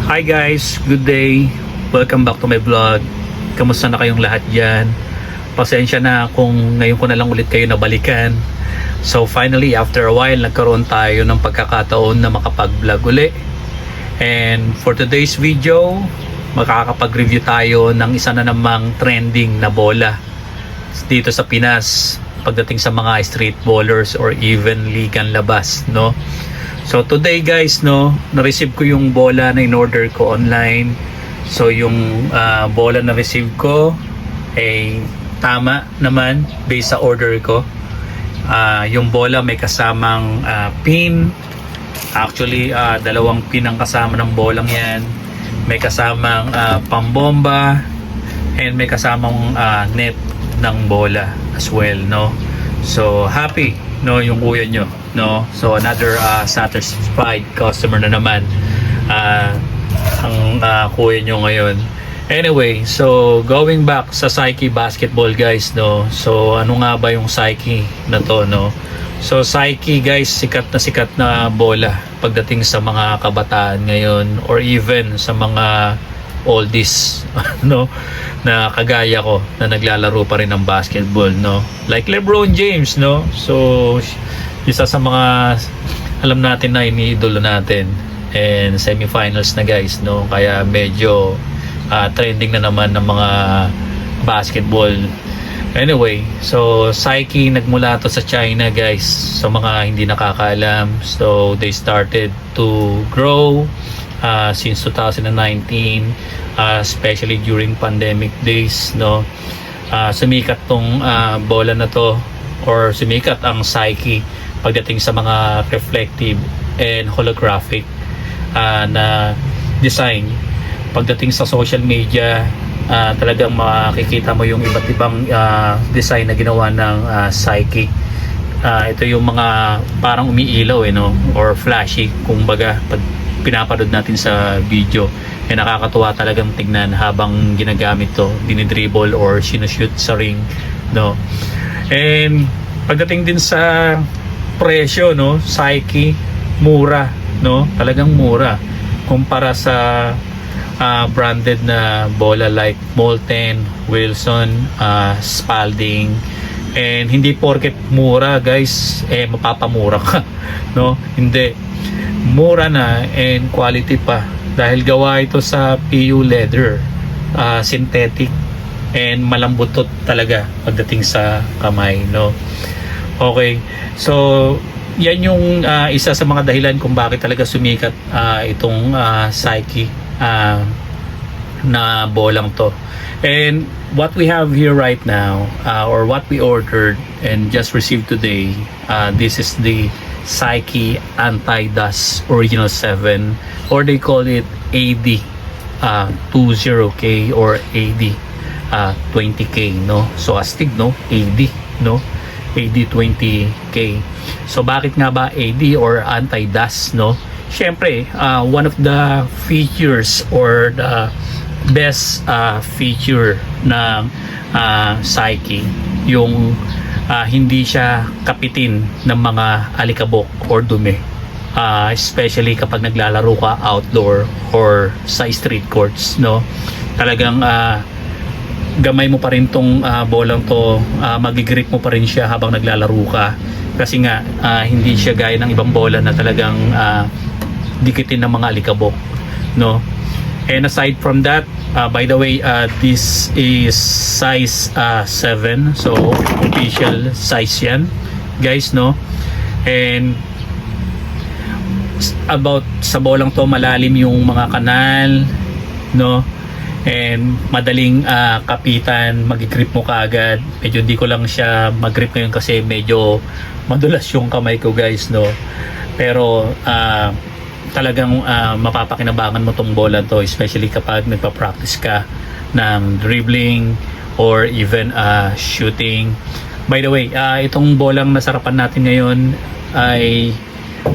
Hi guys, good day. Welcome back to my vlog. Kamusta na kayong lahat dyan? Pasensya na kung ngayon ko na lang ulit kayo nabalikan. So finally, after a while, nagkaroon tayo ng pagkakataon na makapag-vlog uli. And for today's video, makakapag-review tayo ng isa na namang trending na bola dito sa Pinas pagdating sa mga street bowlers or even ligan labas, no? So today guys, no, na-receive ko yung bola na in-order ko online. So yung bola na receive ko ay tama naman based sa order ko. Yung bola may kasamang pin. Actually, dalawang pin ang kasama ng bolang yan. May kasamang pambomba and may kasamang net ng bola as well, no? So happy, no, yung kuya nyo, no? So another satisfied customer na naman ang kuya nyo ngayon. Anyway, so going back sa Saiki basketball guys, no? So ano nga ba yung Saiki na to, no? So Saiki guys, sikat na bola pagdating sa mga kabataan ngayon or even sa mga oldies no, na kagaya ko na naglalaro pa rin ng basketball, no, like LeBron James, no. So isa sa mga alam natin na iniidolo natin, and semifinals na guys, no, kaya medyo trending na naman ng mga basketball. Anyway, so Saiki nagmula to sa China guys, sa mga hindi nakakaalam. So they started to grow since 2019, especially during pandemic days, no. Sumikat tong bola na to, or sumikat ang Saiki pagdating sa mga reflective and holographic na design. Pagdating sa social media, talagang makikita mo yung iba't ibang design na ginawa ng Saiki. Ito yung mga parang umiilaw, no, or flashy kumbaga pag pinapanood natin sa video. Nakakatuwa talagang tignan habang ginagamit to, dinidribble or sinushoot sa ring, no. And pagdating din sa presyo, no, Saiki mura, no, talagang mura kumpara sa branded na bola like Molten, Wilson, Spalding. And hindi porket mura guys mapapamura ka, no, hindi, mura na and quality pa dahil gawa ito sa PU leather, synthetic, and malambutot talaga pagdating sa kamay, no. Okay, so yan yung isa sa mga dahilan kung bakit talaga sumikat itong Saiki na bolang to. And what we have here right now, or what we ordered and just received today, this is the Saiki Anti-Dust Original 7, or they call it AD 20K or AD 20K, no. So astig, no, AD, no, AD 20K. So bakit nga ba AD or anti-dust, no? Syempre, one of the features or the best feature ng Saiki, yung hindi siya kapitin ng mga alikabok or dumi, especially kapag naglalaro ka outdoor or sa street courts, no. Talagang gamay mo pa rin tong bolang to, magigrip mo pa rin siya habang naglalaro ka, kasi nga hindi siya gaya ng ibang bola na talagang dikitin ng mga alikabok, no. And aside from that, by the way, this is size 7, so official size yan guys, no. And about sa bolang to, malalim yung mga kanal, no, and madaling kapitan, mag-grip mo kaagad. Medyo hindi ko lang siya mag-grip ngayon kasi medyo madulas yung kamay ko guys, no. Pero talagang mapapakinabangan mo tong bola to, especially kapag nagpa-practice ka ng dribbling or even shooting. By the way, itong bolang nasarapan natin ngayon ay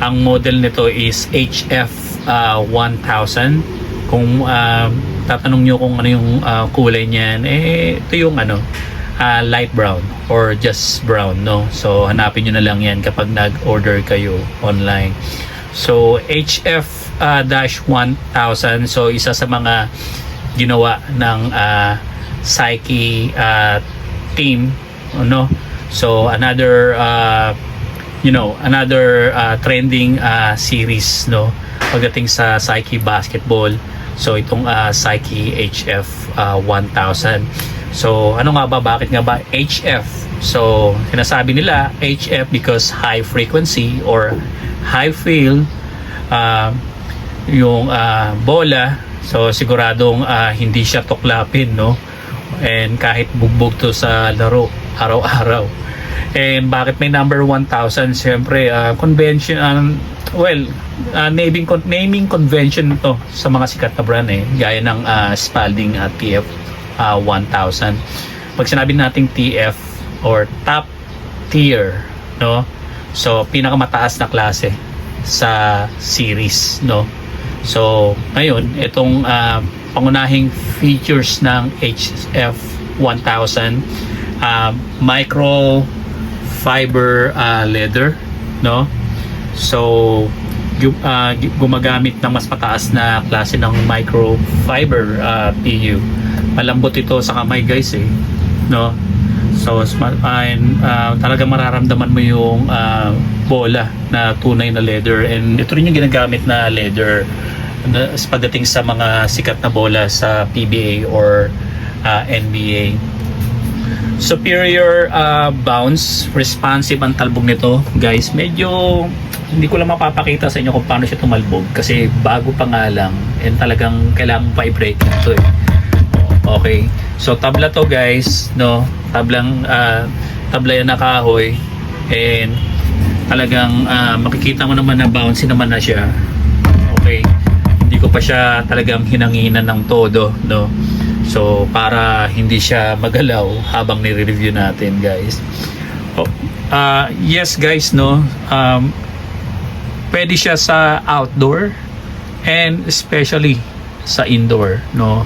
ang model nito is HF 1000. Kung tatanong nyo kung ano yung kulay niyan, ito yung light brown or just brown, no. So hanapin nyo na lang yan kapag nag-order kayo online. So HF HF-1000. So isa sa mga ginawa ng Psyche team, ano. So another trending series, no, pagdating sa Psyche basketball. So itong Psyche HF 1000. So ano nga ba, bakit nga ba HF? So sinasabi nila HF because high frequency or high field yung bola. So siguradong hindi siya tuklapin, no, and kahit bugbog to sa laro araw-araw. And bakit may number 1000? Siyempre convention, naming convention to sa mga sikat na brand, gaya ng Spalding at TF 1000. Pag sinabi nating TF or top tier, no, so pinakamataas na klase sa series, no. So ngayon itong pangunahing features ng HF 1000, micro fiber leather, no. So gumagamit ng mas mataas na klase ng microfiber PU. Malambot ito sa kamay, guys, no. So talagang mararamdaman mo yung bola na tunay na leather, and ito rin yung ginagamit na leather pagdating sa mga sikat na bola sa PBA or NBA. Superior bounce, responsive ang talbog nito, guys. Medyo hindi ko lang mapapakita sa inyo kung paano siya tumalbog kasi bago pa nga lang, and talagang kailangan vibrate nito, Okay, so tabla to, guys, no. Tabla yan na kahoy, and talagang makikita mo naman na bouncy naman na siya. Okay, hindi ko pa siya talagang hinanginan ng todo, no. So para hindi siya magalaw habang nire-review natin, guys. Yes, guys, no. Pwede siya sa outdoor and especially sa indoor, no.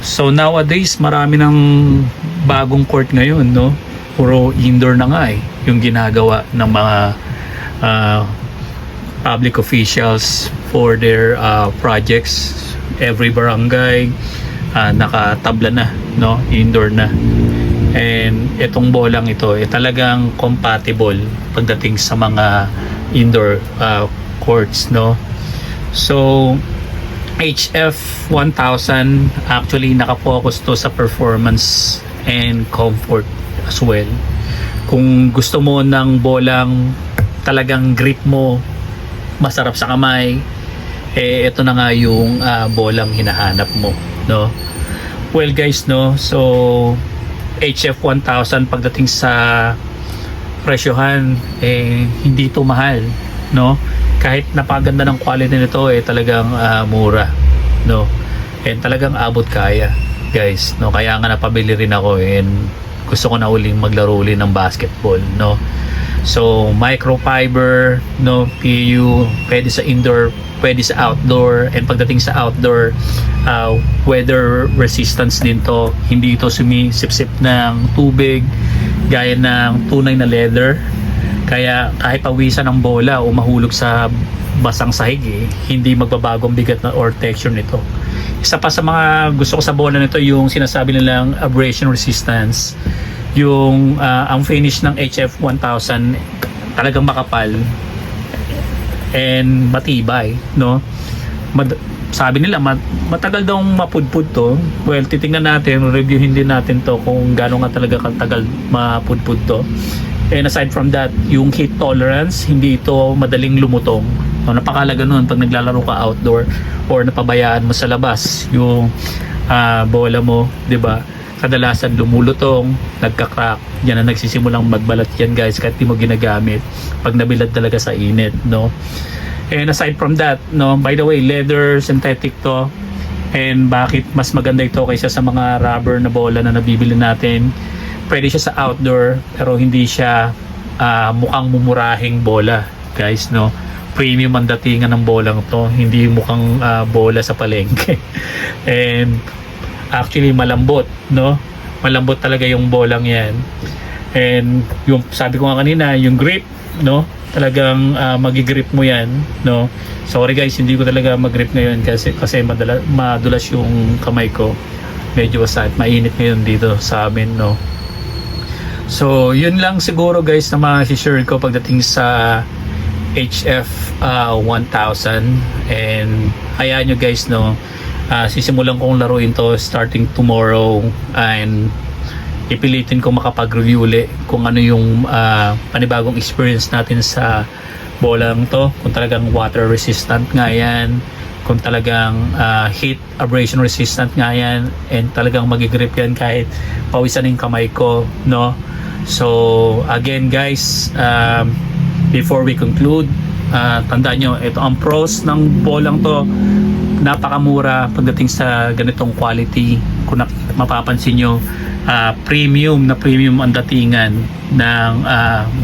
So nowadays marami ng bagong court ngayon, no. Puro indoor na nga yung ginagawa ng mga public officials for their projects. Every barangay nakatabla na, no, indoor na. And itong bolang ito talagang compatible pagdating sa mga indoor courts, no. So HF 1000 actually nakapokus to sa performance and comfort as well. Kung gusto mo ng bolang talagang grip mo masarap sa kamay, ito na nga yung bolang hinahanap mo, no. Well, guys, no, so HF 1000 pagdating sa presyohan, hindi ito mahal, no. Kahit napaganda ng quality nito, talagang mura, no. And talagang abot kaya, guys, no. Kaya nga napabili rin ako, and gusto ko na uling maglaro ulit ng basketball, no. So microfiber, no, PU, pwede sa indoor, pwede sa outdoor, and pagdating sa outdoor, weather resistance din to. Hindi ito sumisipsip ng tubig gaya ng tunay na leather. Kaya kahit pawisan ng bola o mahulog sa basang sahig, hindi magbabago ang bigat na or texture nito. Isa pa sa mga gusto ko sa bola nito, yung sinasabi nilang abrasion resistance. Yung ang finish ng HF 1000 talagang makapal and matibay, no. Sabi nila matagal daw mapudpud to. Well, titingnan natin, reviewin din natin to kung gaano nga talaga katagal mapudpud to. And aside from that, yung heat tolerance, hindi ito madaling lumutong. No, napakalaga nun pag naglalaro ka outdoor or napabayaan mo sa labas yung bola mo, 'di ba? Kadalasan lumulutong, nagka-crack. Yan ang nagsisimulang magbalat yan, guys, kahit di mo ginagamit pag nabilad talaga sa init, no. And aside from that, no, by the way, leather, synthetic to. And bakit mas maganda ito kaysa sa mga rubber na bola na nabibili natin? Pwede siya sa outdoor, pero hindi siya mukhang mumurahing bola, guys, no. Premium ang datingan ng bolang to, hindi mukhang bola sa palengke. And actually malambot, no. Malambot talaga yung bolang yan. And yung sabi ko nga kanina, yung grip, no, talagang magigrip mo yan, no? Sorry guys, hindi ko talaga mag-grip ngayon kasi madulas yung kamay ko. Medyo sakit, mainit ngayon dito sa amin, no? So yun lang siguro guys na ma-share ko pagdating sa HF 1000. And hayaan nyo guys, no, sisimulan kong laruin to starting tomorrow, and ipilitin ko makapag-review ulit kung ano yung panibagong experience natin sa bolang to, kung talagang water resistant nga yan, kung talagang heat abrasion resistant nga yan, and talagang magigrip yan kahit pawisan yung kamay ko, no? So again guys, before we conclude, tandaan nyo, ito ang pros ng bolang to, napakamura pagdating sa ganitong quality. Kung mapapansin nyo, premium ang datingan ng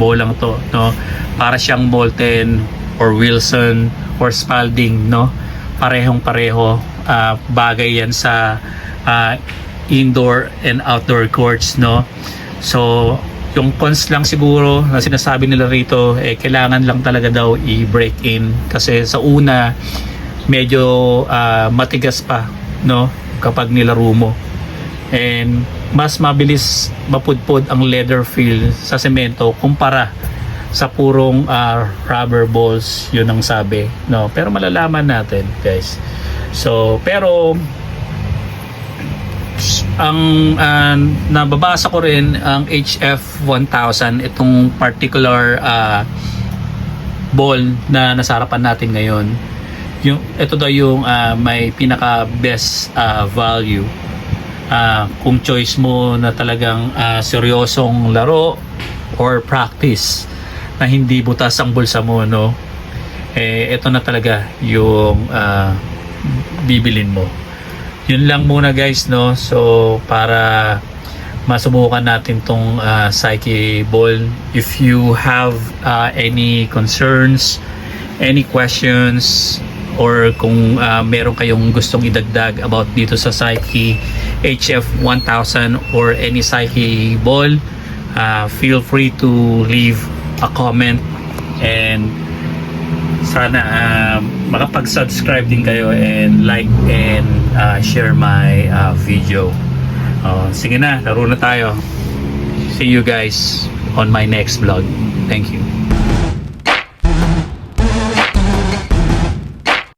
bolang to, no? Para siyang Molten or Wilson or Spalding, no? Parehong pareho, bagay yan sa indoor and outdoor courts, no? So yung cons lang siguro na sinasabi nila rito, kailangan lang talaga daw i-break in kasi sa una medyo matigas pa, no, kapag nilaro mo, and mas mabilis mapudpod ang leather feel sa semento kumpara sa purong rubber balls, yun ang sabi, no? Pero malalaman natin guys. So pero ang nababasa ko rin ang HF 1000, itong particular ball na nasa harapan natin ngayon, yung ito daw yung may pinaka best value. Kung choice mo na talagang seryosong laro or practice na hindi butas ang bulsa mo, no, ito na talaga yung bibilin mo. Yun lang muna guys, no. So para masubukan natin tong Psyche ball. If you have any concerns, any questions, or kung meron kayong gustong idagdag about dito sa Psyche HF 1000 or any Psyche ball, feel free to leave a comment, and sana makapag-subscribe din kayo and like and share my video. Sige na, laro na tayo. See you guys on my next vlog. Thank you.